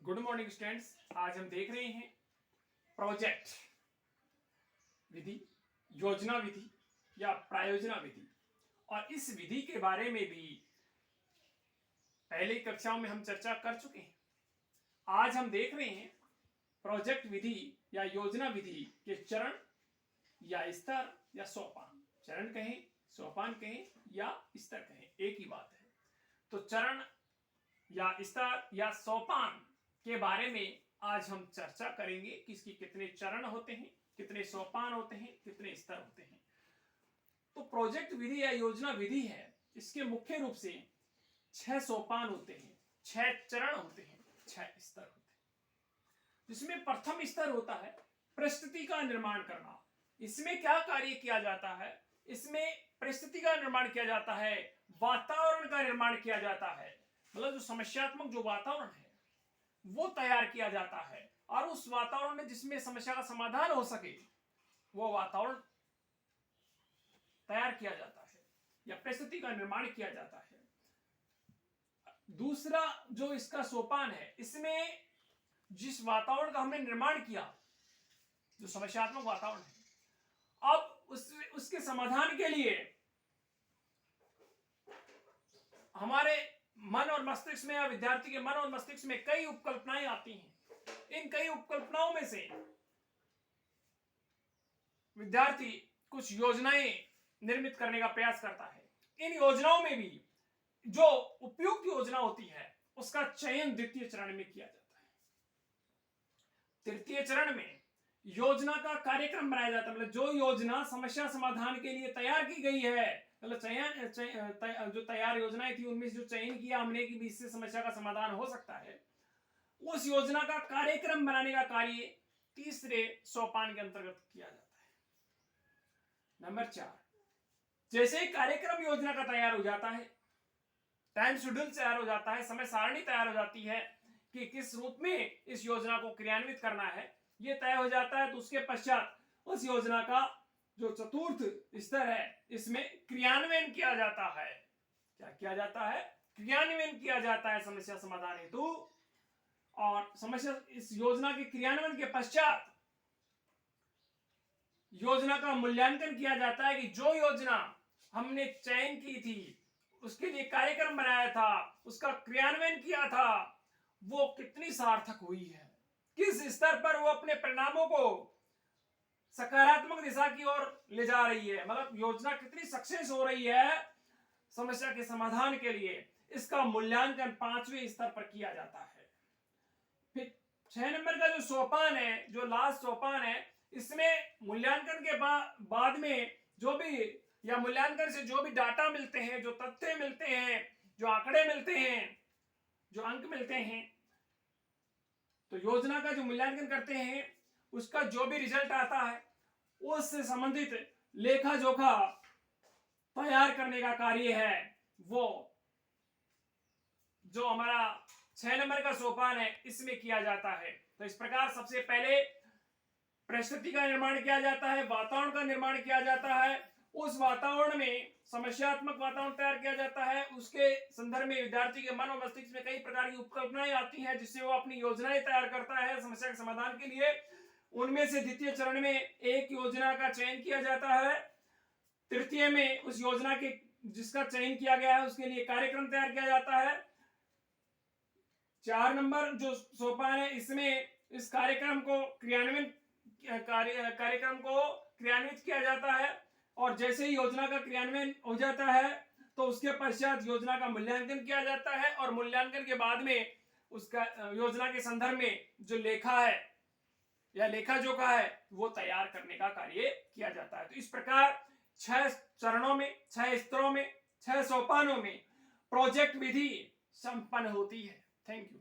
Good morning students. आज हम देख रहे हैं प्रोजेक्ट विधि, योजना विधि या प्रायोजना विधि। और इस विधि के बारे में भी पहली कक्षाओं में हम चर्चा कर चुके हैं। आज हम देख रहे हैं प्रोजेक्ट विधि या योजना विधि के चरण या स्तर या सोपान। चरण कहें, सोपान कहें या स्तर कहें, एक ही बात है। तो चरण या स्तर या सोपान के बारे में आज हम चर्चा करेंगे कि इसकी कितने चरण होते हैं, कितने सोपान होते हैं, कितने स्तर होते हैं। तो प्रोजेक्ट विधि या योजना विधि है, इसके मुख्य रूप से 6 सोपान होते हैं, 6 चरण होते हैं, 6 स्तर होते हैं। जिसमें प्रथम स्तर होता है परिस्थिति का निर्माण करना। इसमें क्या कार्य किया जाता है? इसमें परिस्थिति का निर्माण किया जाता है, वातावरण का निर्माण किया जाता है। मतलब जो समस्यात्मक जो वातावरण है वो तैयार किया जाता है और उस वातावरण में जिसमें समस्या का समाधान हो सके वो वातावरण तैयार किया जाता है या परिस्थिति का निर्माण किया जाता है। दूसरा जो इसका सोपान है, इसमें जिस वातावरण का हमने निर्माण किया, जो समस्यात्मक वातावरण है, अब उसके समाधान के लिए हमारे मन और मस्तिष्क में या विद्यार्थी के मन और मस्तिष्क में कई उपकल्पनाएं आती हैं। इन कई उपकल्पनाओं में से विद्यार्थी कुछ योजनाएं निर्मित करने का प्रयास करता है। इन योजनाओं में भी जो उपयुक्त योजना होती है उसका चयन द्वितीय चरण में किया जाता है। तृतीय चरण में योजना का कार्यक्रम बनाया जाता है। मतलब जो योजना समस्या समाधान के लिए तैयार की गई है, मतलब जो तैयार योजनाएं थी उनमें से जो चयन किया हमने कि इससे समस्या का समाधान हो सकता है, उस योजना का कार्यक्रम बनाने का कार्य तीसरे सोपान के अंतर्गत किया जाता है। नंबर 4, जैसे ही कार्यक्रम योजना का तैयार हो जाता है, टाइम शेड्यूल तैयार हो जाता है, समय सारणी तैयार हो जाती है कि किस रूप में इस योजना को क्रियान्वित करना है, ये तय हो जाता है। तो उसके पश्चात उस योजना का जो चतुर्थ स्तर है, इसमें क्रियान्वयन किया जाता है। क्या किया जाता है? क्रियान्वयन किया जाता है समस्या समाधान हेतु। और समस्या इस योजना के क्रियान्वयन के पश्चात योजना का मूल्यांकन किया जाता है कि जो योजना हमने चयन की थी, उसके लिए कार्यक्रम बनाया था, उसका क्रियान्वयन किया था, वो कितनी सार्थक हुई है, किस स्तर पर वो अपने परिणामों को सकारात्मक दिशा की ओर ले जा रही है। मतलब योजना कितनी सक्सेस हो रही है समस्या के समाधान के लिए, इसका मूल्यांकन 5वें स्तर पर किया जाता है। फिर 6 नंबर का जो सोपान है, जो लास्ट सोपान है, इसमें मूल्यांकन के बाद में जो भी या मूल्यांकन से जो भी डाटा मिलते हैं, जो तथ्य मिलते हैं, जो आंकड़े मिलते हैं, जो अंक मिलते हैं, तो योजना का जो मूल्यांकन करते हैं उसका जो भी रिजल्ट आता है उससे संबंधित लेखा जोखा तैयार करने का कार्य है, वो जो हमारा 6 नंबर का सोपान है इसमें किया जाता है। तो इस प्रकार सबसे पहले परिस्थिति का निर्माण किया जाता है, वातावरण का निर्माण किया जाता है, उस वातावरण में समस्यात्मक वातावरण तैयार किया जाता है। उसके संदर्भ में विद्यार्थी के मन और मस्तिष्क में कई प्रकार की उपकल्पनाएं आती हैं जिससे वो अपनी योजनाएं तैयार करता है समस्या के समाधान के लिए। उनमें से द्वितीय चरण में एक योजना का चयन किया जाता है, तृतीय में उस योजना के जिसका चयन किया गया है उसके लिए कार्यक्रम तैयार किया जाता है। 4 नंबर जो सोपान है, इसमें इस कार्यक्रम को क्रियान्वित किया जाता है और जैसे ही योजना का क्रियान्वयन हो जाता है तो उसके पश्चात योजना का मूल्यांकन किया जाता है और मूल्यांकन के बाद में उसका योजना के संदर्भ में जो लेखा है या लेखा जोखा है वो तैयार करने का कार्य किया जाता है। तो इस प्रकार 6 चरणों में, 6 स्तरों में, 6 सोपानों में प्रोजेक्ट विधि संपन्न होती है। Thank you.